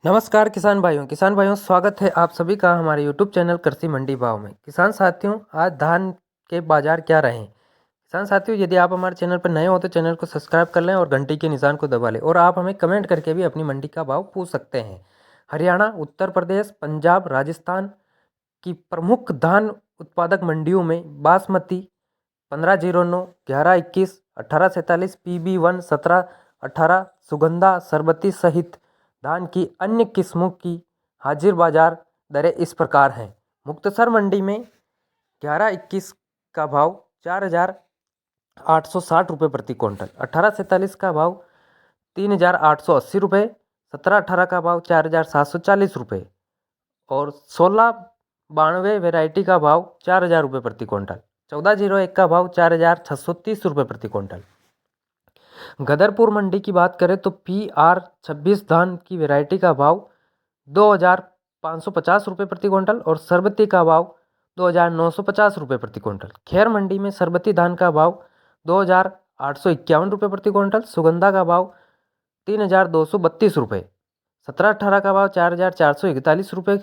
नमस्कार किसान भाइयों स्वागत है आप सभी का हमारे यूट्यूब चैनल कृषि मंडी भाव में। किसान साथियों, आज धान के बाजार क्या रहे। किसान साथियों, यदि आप हमारे चैनल पर नए हो तो चैनल को सब्सक्राइब कर लें और घंटी के निशान को दबा लें। और आप हमें कमेंट करके भी अपनी मंडी का भाव पूछ सकते हैं। हरियाणा, उत्तर प्रदेश, पंजाब, राजस्थान की प्रमुख धान उत्पादक मंडियों में बासमती 1509, 1121, 1847, PB1 1718, सुगंधा, सरबती सहित धान की अन्य किस्मों की हाजिर बाजार दरें इस प्रकार हैं। मुक्तसर मंडी में 1121 का भाव 4,860 रुपये प्रति क्विंटल, 1847 का भाव 3,880 रुपये, 1718 का भाव 4,740 रुपये और 1692 वेराइटी का भाव 4,000 रुपये प्रति क्विंटल, 1401 का भाव 4,630 रुपये प्रति क्विंटल। गदरपुर मंडी की बात करें तो PR 26 धान की वैरायटी का भाव 2,550 रुपये प्रति क्विंटल और सरबती का भाव 2,950 रुपये प्रति क्विंटल। खैर मंडी में सरबती धान का भाव 2,851 रुपये प्रति क्विंटल, सुगंधा का भाव 3,232 रुपये, 1718 का भाव 4,441 रुपये,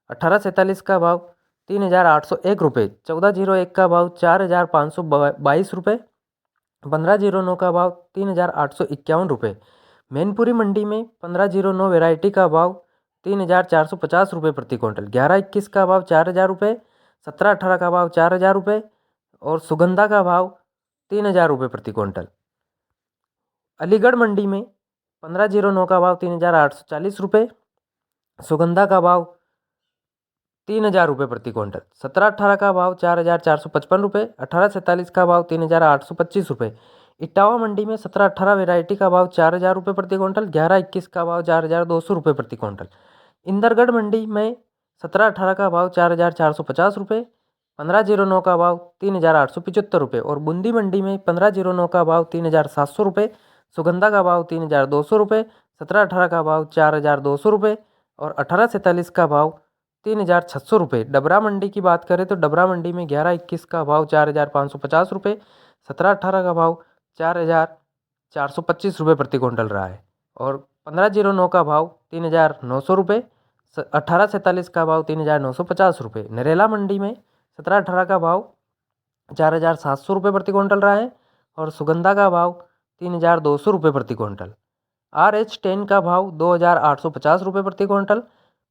1847 का भाव 3,801 रुपये, 1401 का भाव 4,522 रुपये, 1509 का भाव 3,851 रुपये। मैनपुरी मंडी में 1509 वैरायटी का भाव 3,450 रुपये प्रति क्विंटल, 1121 का भाव 4,000 रुपये, 1718 का भाव 4,000 रुपये और सुगंधा का भाव 3,000 रुपये प्रति क्विंटल। अलीगढ़ मंडी में 1509 का भाव 3,840 रुपये, सुगंधा का भाव 3,000 रुपये प्रति क्विंटल, 1718 का भाव 4,455 रुपये, 1847 का भाव 3,825 रुपये। इटावा मंडी में 1718 वैरायटी का भाव 4,000 रुपये प्रति क्विंटल, 1121 का भाव 4,200 रुपये प्रति क्विंटल। इंदरगढ़ मंडी में 1718 का भाव 4,450 रुपये, 1509 का भाव 3,875 रुपये और बूंदी मंडी में 1509 का भाव 3,700 रुपये, सुगंधा का भाव 3,200 रुपये, 1718 का भाव 4,200 रुपये और 1847 का भाव 3,600 रुपये। डबरा मंडी की बात करें तो डबरा मंडी में 1121 का भाव 4,550 रुपये, 1718 का भाव 4,425 रुपये प्रति क्विंटल रहा है और 1509 का भाव 3,900 रुपये, 1847 का भाव 3,950 रुपये। नरेला मंडी में 1718 का भाव 4,700 रुपये प्रति क्विंटल रहा है और सुगंधा का भाव 3,200 रुपये प्रति क्विंटल। RH10 का भाव 2,850 रुपये प्रति क्विंटल,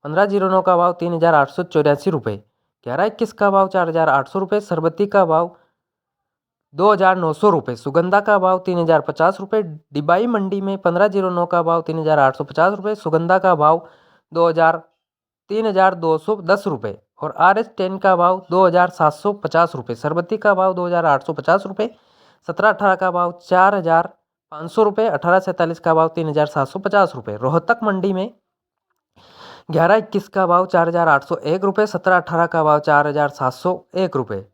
1509 का भाव 3,884 रुपये, 1121 का भाव 4,800 रुपये, सरबती का भाव 2,900 रुपये, सुगंधा का भाव 3,050 रुपये। डिबाई मंडी में 1509 का भाव 3,850 रुपये, सुगंधा का भाव 3,210 रुपये और RH10 का भाव 2,750 रुपये, सरबती का भाव 2,850 रुपये, 1718 का भाव 4,500 रुपये, 1847 का भाव 3,750 रुपये। रोहतक मंडी में 1121 का भाव 4,801 रुपये, 1718 का भाव 4,701 रुपये।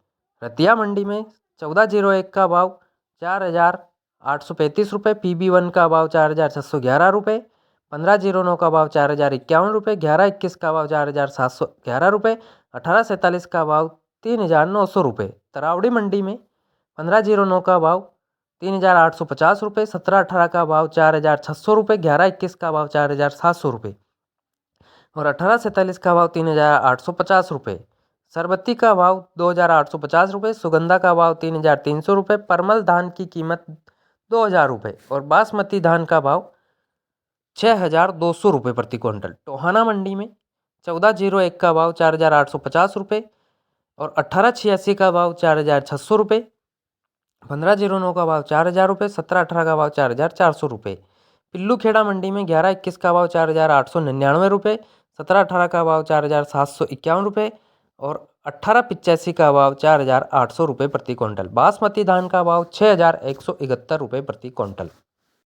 रतिया मंडी में 1401 का भाव 4,835 रुपये, PB1 का भाव 4,611 रुपये, 1509 का भाव 4,051 रुपये, 1121 का भाव 4,711 रुपये, 1847 का भाव 3,900 रुपये। तरावड़ी मंडी में 1509 का भाव 3,850 रुपये, 1718 का भाव 4,600 रुपये, 1121 का भाव 4,700 रुपये और 1847 का भाव 3,850 रुपये। सरबती का भाव 2,850 रुपये, सुगंधा का भाव 3,300 रुपये, परमल धान की कीमत 2,000 रुपये और बासमती धान का भाव 6,200 रुपये प्रति क्विंटल। टोहाना मंडी में 1401 का भाव 4,850 रुपये और 1886 का भाव 4,600 रुपये, 1509 का भाव 4,000 रुपये, 1718 का भाव 4,400 रुपये। पिल्लूखेड़ा मंडी में 1121 का भाव 4,899 रुपये, 1718 का भाव 4,751 रुपये और 1885 का भाव 4,800 रुपये प्रति क्विंटल। बासमती धान का भाव 6,171 रुपये प्रति क्विंटल।